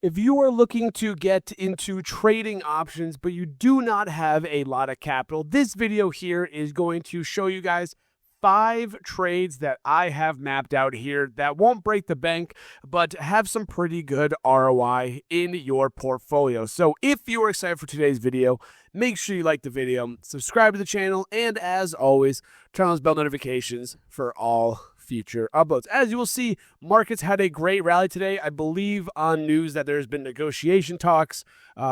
If you are looking to get into trading options, but you do not have a lot of capital, this video here is going to show you guys 5 trades that I have mapped out here that won't break the bank, but have some pretty good ROI in your portfolio. So if you are excited for today's video, make sure you like the video, subscribe to the channel, and as always, turn on those bell notifications for all future uploads. As you will see, markets had a great rally today. I believe on news that there's been negotiation talks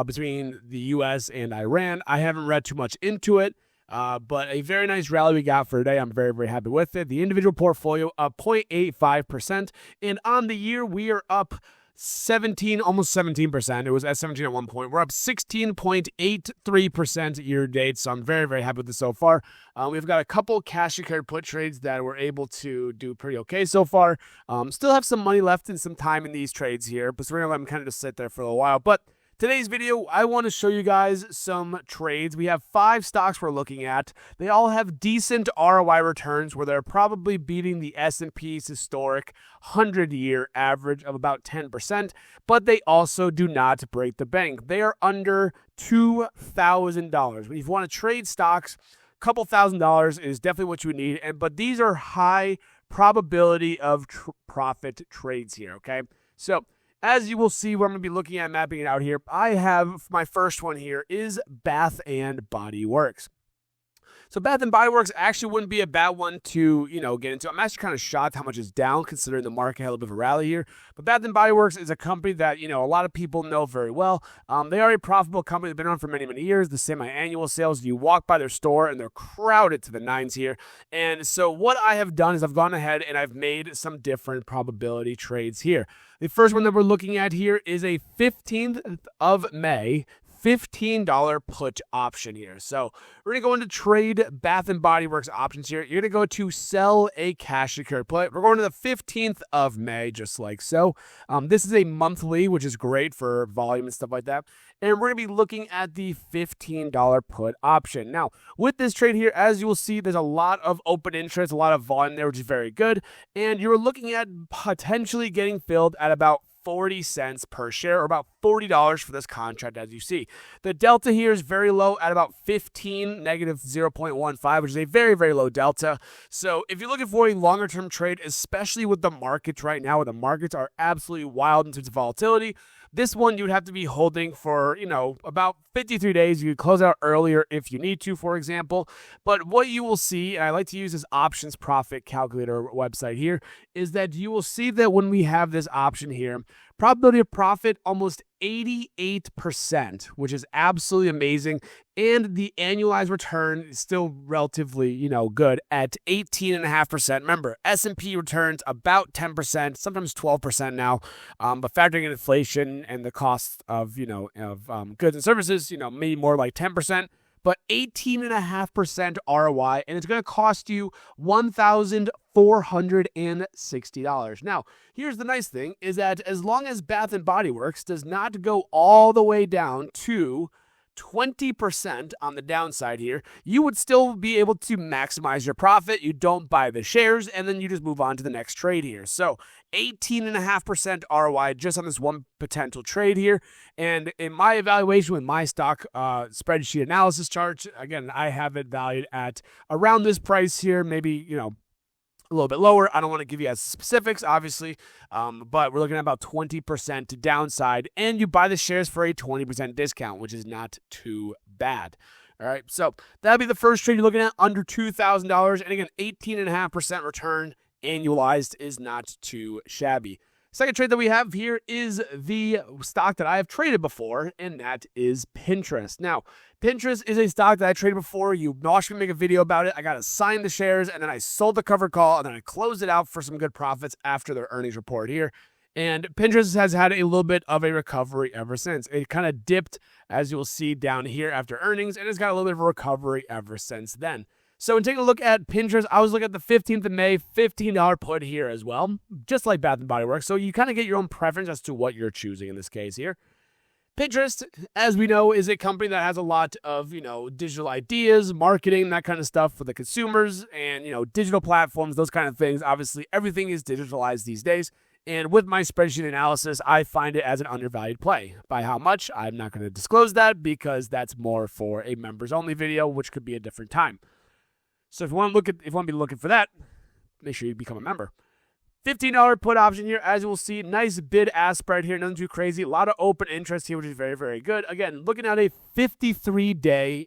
between the U.S. and Iran. I haven't read too much into it, but a very nice rally we got for today. I'm very, very happy with it. The individual portfolio up 0.85%, and on the year we are up almost 17%. It was at 17 at one point. We're up 16.83% year to date. So I'm very, very happy with this so far. We've got a couple cash secured put trades that we're able to do pretty okay so far. Still have some money left and some time in these trades here, but so we're gonna let them kind of just sit there for a little while. But today's video, I want to show you guys some trades. We have 5 stocks we're looking at. They all have decent ROI returns where they're probably beating the S&P's historic 100-year average of about 10%, but they also do not break the bank. They are under $2,000. If you want to trade stocks, a couple $1,000 is definitely what you would need, but these are high probability of profit trades here, okay? So as you will see, what I'm going to be looking at mapping it out here, I have my first one here is Bath and Body Works. So Bath and Body Works actually wouldn't be a bad one to, get into. I'm actually kind of shocked how much it's down considering the market had a little bit of a rally here. But Bath and Body Works is a company that, a lot of people know very well. They are a profitable company. They've been around for many, many years. The semi-annual sales, you walk by their store and they're crowded to the nines here. And so what I have done is I've gone ahead and I've made some different probability trades here. The first one that we're looking at here is a 15th of May $15 put option here. So we're going to go into trade Bath and Body Works options here. You're going to go to sell a cash secured put. We're going to the 15th of May, just like so. This is a monthly, which is great for volume and stuff like that. And we're going to be looking at the $15 put option. Now, with this trade here, as you will see, there's a lot of open interest, a lot of volume there, which is very good. And you're looking at potentially getting filled at about 40 cents per share, or about $40 for this contract, as you see. The delta here is very low at about 15, negative 0.15, which is a very, very low delta. So if you're looking for a longer term trade, especially with the markets right now, where the markets are absolutely wild in terms of volatility, this one you would have to be holding for, about 53 days. You could close out earlier if you need to, for example. But what you will see, and I like to use this options profit calculator website here, is that you will see that when we have this option here, probability of profit almost 88%, which is absolutely amazing. And the annualized return is still relatively, good at 18.5%. Remember, S&P returns about 10%, sometimes 12% now. But factoring in inflation and the cost of, goods and services, maybe more like 10%. But 18.5% ROI, and it's going to cost you $1,460. Now, here's the nice thing, is that as long as Bath and Body Works does not go all the way down to 20% on the downside here, you would still be able to maximize your profit. You don't buy the shares, and then you just move on to the next trade here. So 18.5% ROI just on this one potential trade here. And in my evaluation with my stock spreadsheet analysis charts, again, I have it valued at around this price here, maybe, a little bit lower. I don't want to give you guys specifics, obviously, but we're looking at about 20% downside, and you buy the shares for a 20% discount, which is not too bad. All right, so that'll be the first trade you're looking at, under $2,000, and again, 18.5% return annualized is not too shabby. Second trade that we have here is the stock that I have traded before, and that is Pinterest. Now, Pinterest is a stock that I traded before. You watched me make a video about it. I got assigned the shares, and then I sold the covered call, and then I closed it out for some good profits after their earnings report here. And Pinterest has had a little bit of a recovery ever since. It kind of dipped, as you'll see down here after earnings, and it's got a little bit of a recovery ever since then. So in taking a look at Pinterest, I was looking at the 15th of May, $15 put here as well, just like Bath & Body Works. So you kind of get your own preference as to what you're choosing in this case here. Pinterest, as we know, is a company that has a lot of, digital ideas, marketing, that kind of stuff for the consumers and, digital platforms, those kind of things. Obviously, everything is digitalized these days. And with my spreadsheet analysis, I find it as an undervalued play. By how much? I'm not going to disclose that because that's more for a members only video, which could be a different time. So if you want to be looking for that, make sure you become a member. $15 put option here, as you will see. Nice bid-ask spread here, nothing too crazy. A lot of open interest here, which is very, very good. Again, looking at a 53-day,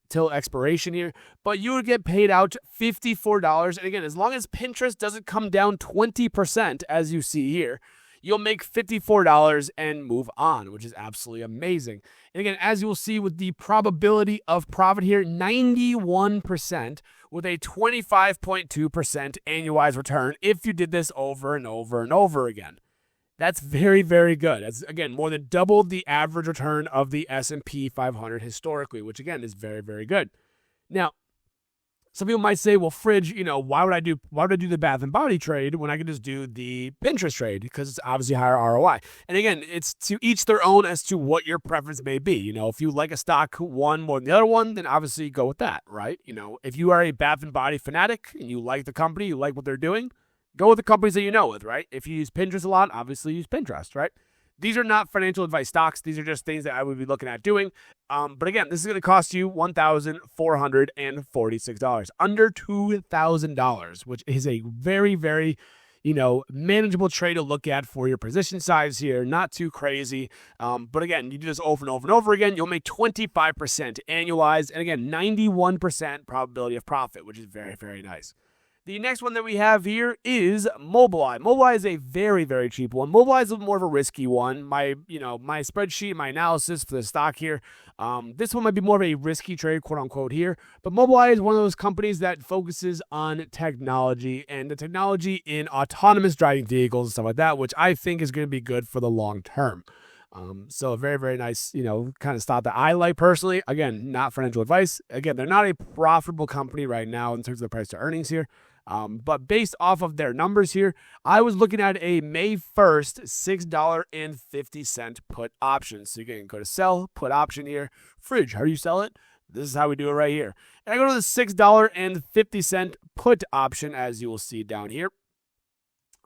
till expiration here, but you would get paid out $54. And again, as long as Pinterest doesn't come down 20%, as you see here, you'll make $54 and move on, which is absolutely amazing. And again, as you will see with the probability of profit here, 91% with a 25.2% annualized return if you did this over and over and over again. That's very, very good. That's, again, more than double the average return of the S&P 500 historically, which, again, is very, very good. Now, some people might say, well, Fridge, why would I do the Bath and Body trade when I could just do the Pinterest trade? Because it's obviously higher ROI. And again, it's to each their own as to what your preference may be. If you like a stock one more than the other one, then obviously go with that, right? If you are a Bath and Body fanatic and you like the company, you like what they're doing, go with the companies that you know with, right? If you use Pinterest a lot, obviously use Pinterest, right? These are not financial advice stocks. These are just things that I would be looking at doing. But again, this is going to cost you $1,446, under $2,000, which is a very, very, manageable trade to look at for your position size here. Not too crazy. But again, you do this over and over and over again, you'll make 25% annualized. And again, 91% probability of profit, which is very, very nice. The next one that we have here is MBLY. MBLY is a very, very cheap one. MBLY is a little more of a risky one. My spreadsheet, my analysis for the stock here, this one might be more of a risky trade, quote unquote here. But MBLY is one of those companies that focuses on technology and the technology in autonomous driving vehicles and stuff like that, which I think is going to be good for the long term. So a very, very nice, kind of stock that I like personally. Again, not financial advice. Again, they're not a profitable company right now in terms of the price to earnings here. But based off of their numbers here, I was looking at a May 1st $6.50 put option. So you can go to sell, put option here. Fridge, how do you sell it? This is how we do it right here. And I go to the $6.50 put option, as you will see down here.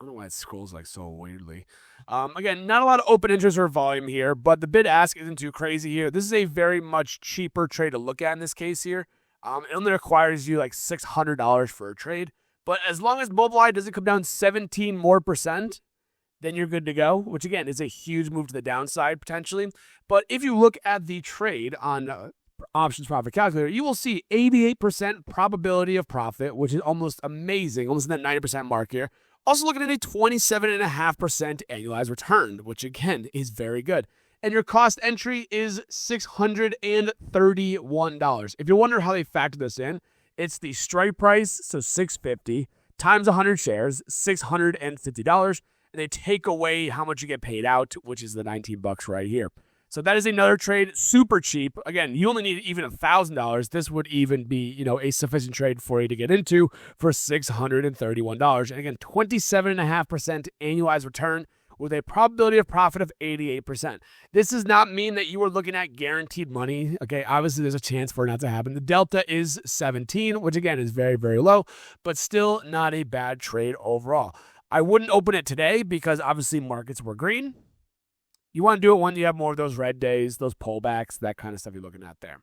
I don't know why it scrolls like so weirdly. Again, not a lot of open interest or volume here, but the bid ask isn't too crazy here. This is a very much cheaper trade to look at in this case here. It only requires you like $600 for a trade. But as long as MBLY doesn't come down 17% more, then you're good to go, which again is a huge move to the downside potentially. But if you look at the trade on options profit calculator, you will see 88% probability of profit, which is almost amazing, almost in that 90% mark here. Also looking at a 27.5% annualized return, which again is very good. And your cost entry is $631. If you wonder how they factor this in, it's the strike price, so $650 times 100 shares, $650, and they take away how much you get paid out, which is the $19 right here. So that is another trade, super cheap. Again, you only need even $1,000. This would even be, a sufficient trade for you to get into for $631. And again, 27.5% annualized return with a probability of profit of 88%. This does not mean that you are looking at guaranteed money. Okay, obviously there's a chance for it not to happen. The delta is 17, which again is very, very low, but still not a bad trade overall. I wouldn't open it today because obviously markets were green. You want to do it when you have more of those red days, those pullbacks, that kind of stuff you're looking at there.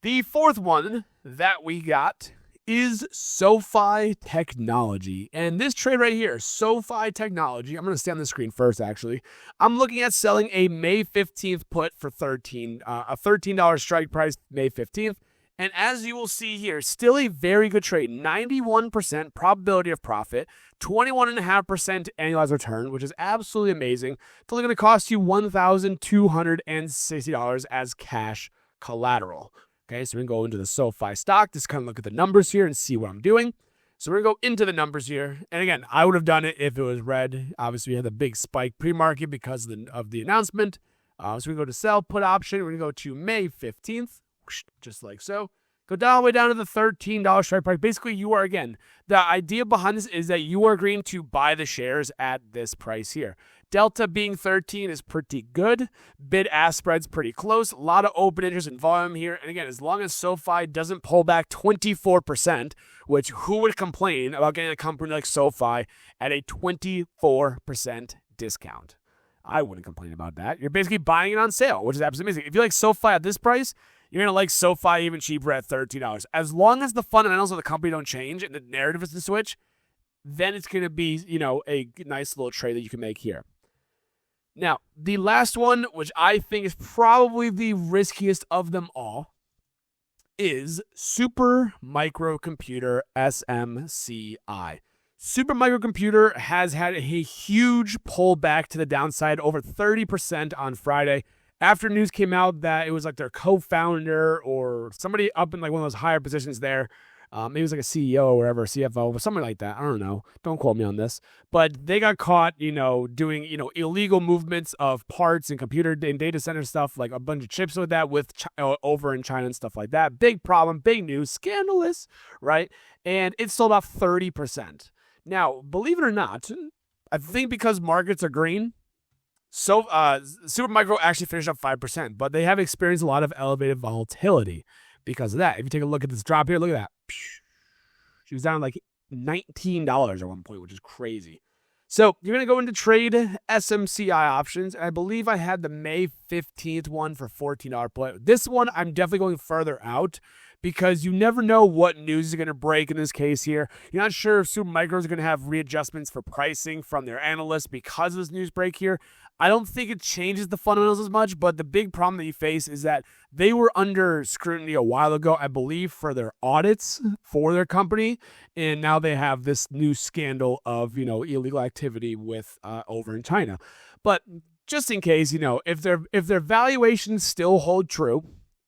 The fourth one that we got is SOFI Technology. And this trade right here, SOFI Technology, I'm going to stay on the screen first, actually. I'm looking at selling a May 15th put for a $13 strike price, May 15th. And as you will see here, still a very good trade. 91% probability of profit, 21.5% annualized return, which is absolutely amazing. It's only going to cost you $1,260 as cash collateral. Okay, so we're going to go into the SOFI stock, just kind of look at the numbers here and see what I'm doing. So we're going to go into the numbers here. And again, I would have done it if it was red. Obviously, we had the big spike pre-market because of the announcement. So we go to sell, put option. We're going to go to May 15th, just like so. Go down all the way down to the $13 strike price. Basically, you are, again, the idea behind this is that you are agreeing to buy the shares at this price here. Delta being 13 is pretty good. Bid-ask spread's pretty close. A lot of open interest and volume here. And again, as long as SoFi doesn't pull back 24%, which who would complain about getting a company like SoFi at a 24% discount? I wouldn't complain about that. You're basically buying it on sale, which is absolutely amazing. If you like SoFi at this price, you're going to like SoFi even cheaper at $13. As long as the fundamentals of the company don't change and the narrative is to switch, then it's going to be, a nice little trade that you can make here. Now, the last one, which I think is probably the riskiest of them all, is Super Microcomputer, SMCI. Super Microcomputer has had a huge pullback to the downside, over 30% on Friday, after news came out that it was like their co-founder or somebody up in like one of those higher positions there. Maybe it was like a CEO or whatever, CFO, or something like that. I don't know. Don't quote me on this. But they got caught, doing, illegal movements of parts and computer and data center stuff, like a bunch of chips with that over in China and stuff like that. Big problem, big news, scandalous, right? And it sold off 30%. Now, believe it or not, I think because markets are green, Supermicro actually finished up 5%, but they have experienced a lot of elevated volatility because of that. If you take a look at this drop here, look at that. She was down like $19 at one point, which is crazy. So you're going to go into trade SMCI options. And I believe I had the May 15th one for $14 put. This one, I'm definitely going further out because you never know what news is going to break in this case here. You're not sure if Supermicro is going to have readjustments for pricing from their analysts because of this news break here. I don't think it changes the fundamentals as much, but the big problem that you face is that they were under scrutiny a while ago, I believe, for their audits for their company, and now they have this new scandal of, illegal activity with over in China. But just in case, if their valuations still hold true,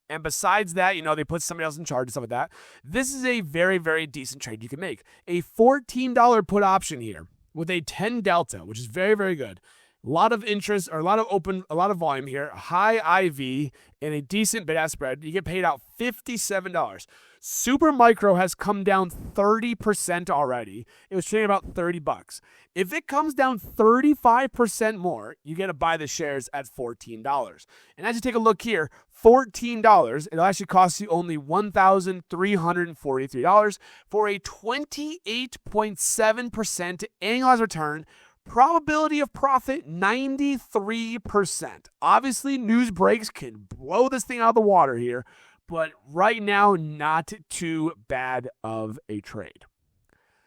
and besides that, they put somebody else in charge and stuff like that, this is a very, very decent trade you can make. A $14 put option here with a 10 delta, which is very, very good. A lot of interest, or a lot of volume here, high IV, and a decent bid-ask spread. You get paid out $57. Supermicro has come down 30% already. It was trading about $30. If it comes down 35% more, you get to buy the shares at $14. And as you take a look here, $14, it'll actually cost you only $1,343 for a 28.7% annualized return. Probability of profit, 93%. Obviously, news breaks can blow this thing out of the water here, but right now, not too bad of a trade.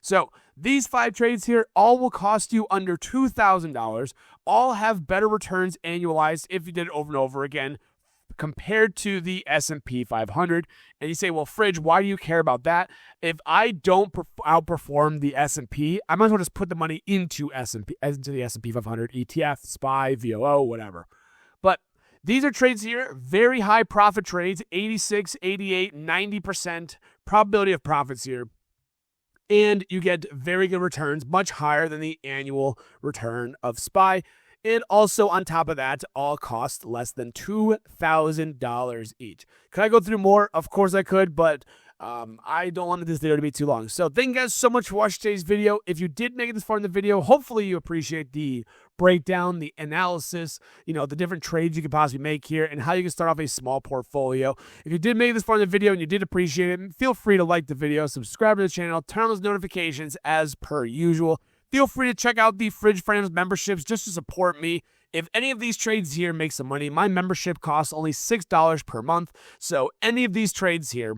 So these 5 trades here all will cost you under $2,000. All have better returns annualized if you did it over and over again compared to the S&P 500. And you say, well, Fridge, why do you care about that? If I don't outperform the S&P, I might as well just put the money into the S&P 500 ETF, SPY, VOO, whatever. But these are trades here, very high profit trades, 86, 88, 90% probability of profits here. And you get very good returns, much higher than the annual return of SPY. And also, on top of that, all cost less than $2,000 each. Could I go through more? Of course I could, but I don't want this video to be too long. So thank you guys so much for watching today's video. If you did make it this far in the video, hopefully you appreciate the breakdown, the analysis, the different trades you could possibly make here, and how you can start off a small portfolio. If you did make it this far in the video and you did appreciate it, feel free to like the video, subscribe to the channel, turn on those notifications as per usual. Feel free to check out the Fridge Financials memberships just to support me. If any of these trades here make some money, my membership costs only $6 per month. So any of these trades here,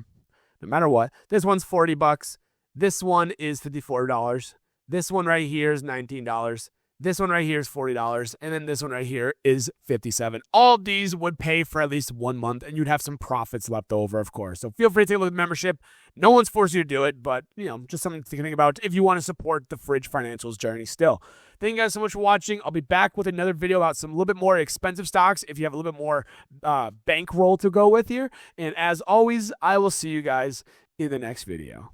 no matter what, this one's $40. This one is $54. This one right here is $19. This one right here is $40, and then this one right here is $57. All of these would pay for at least 1 month, and you'd have some profits left over, of course. So feel free to take a look at the membership. No one's forced you to do it, but, just something to think about if you want to support the Fridge Financials journey still. Thank you guys so much for watching. I'll be back with another video about some a little bit more expensive stocks if you have a little bit more bankroll to go with here. And as always, I will see you guys in the next video.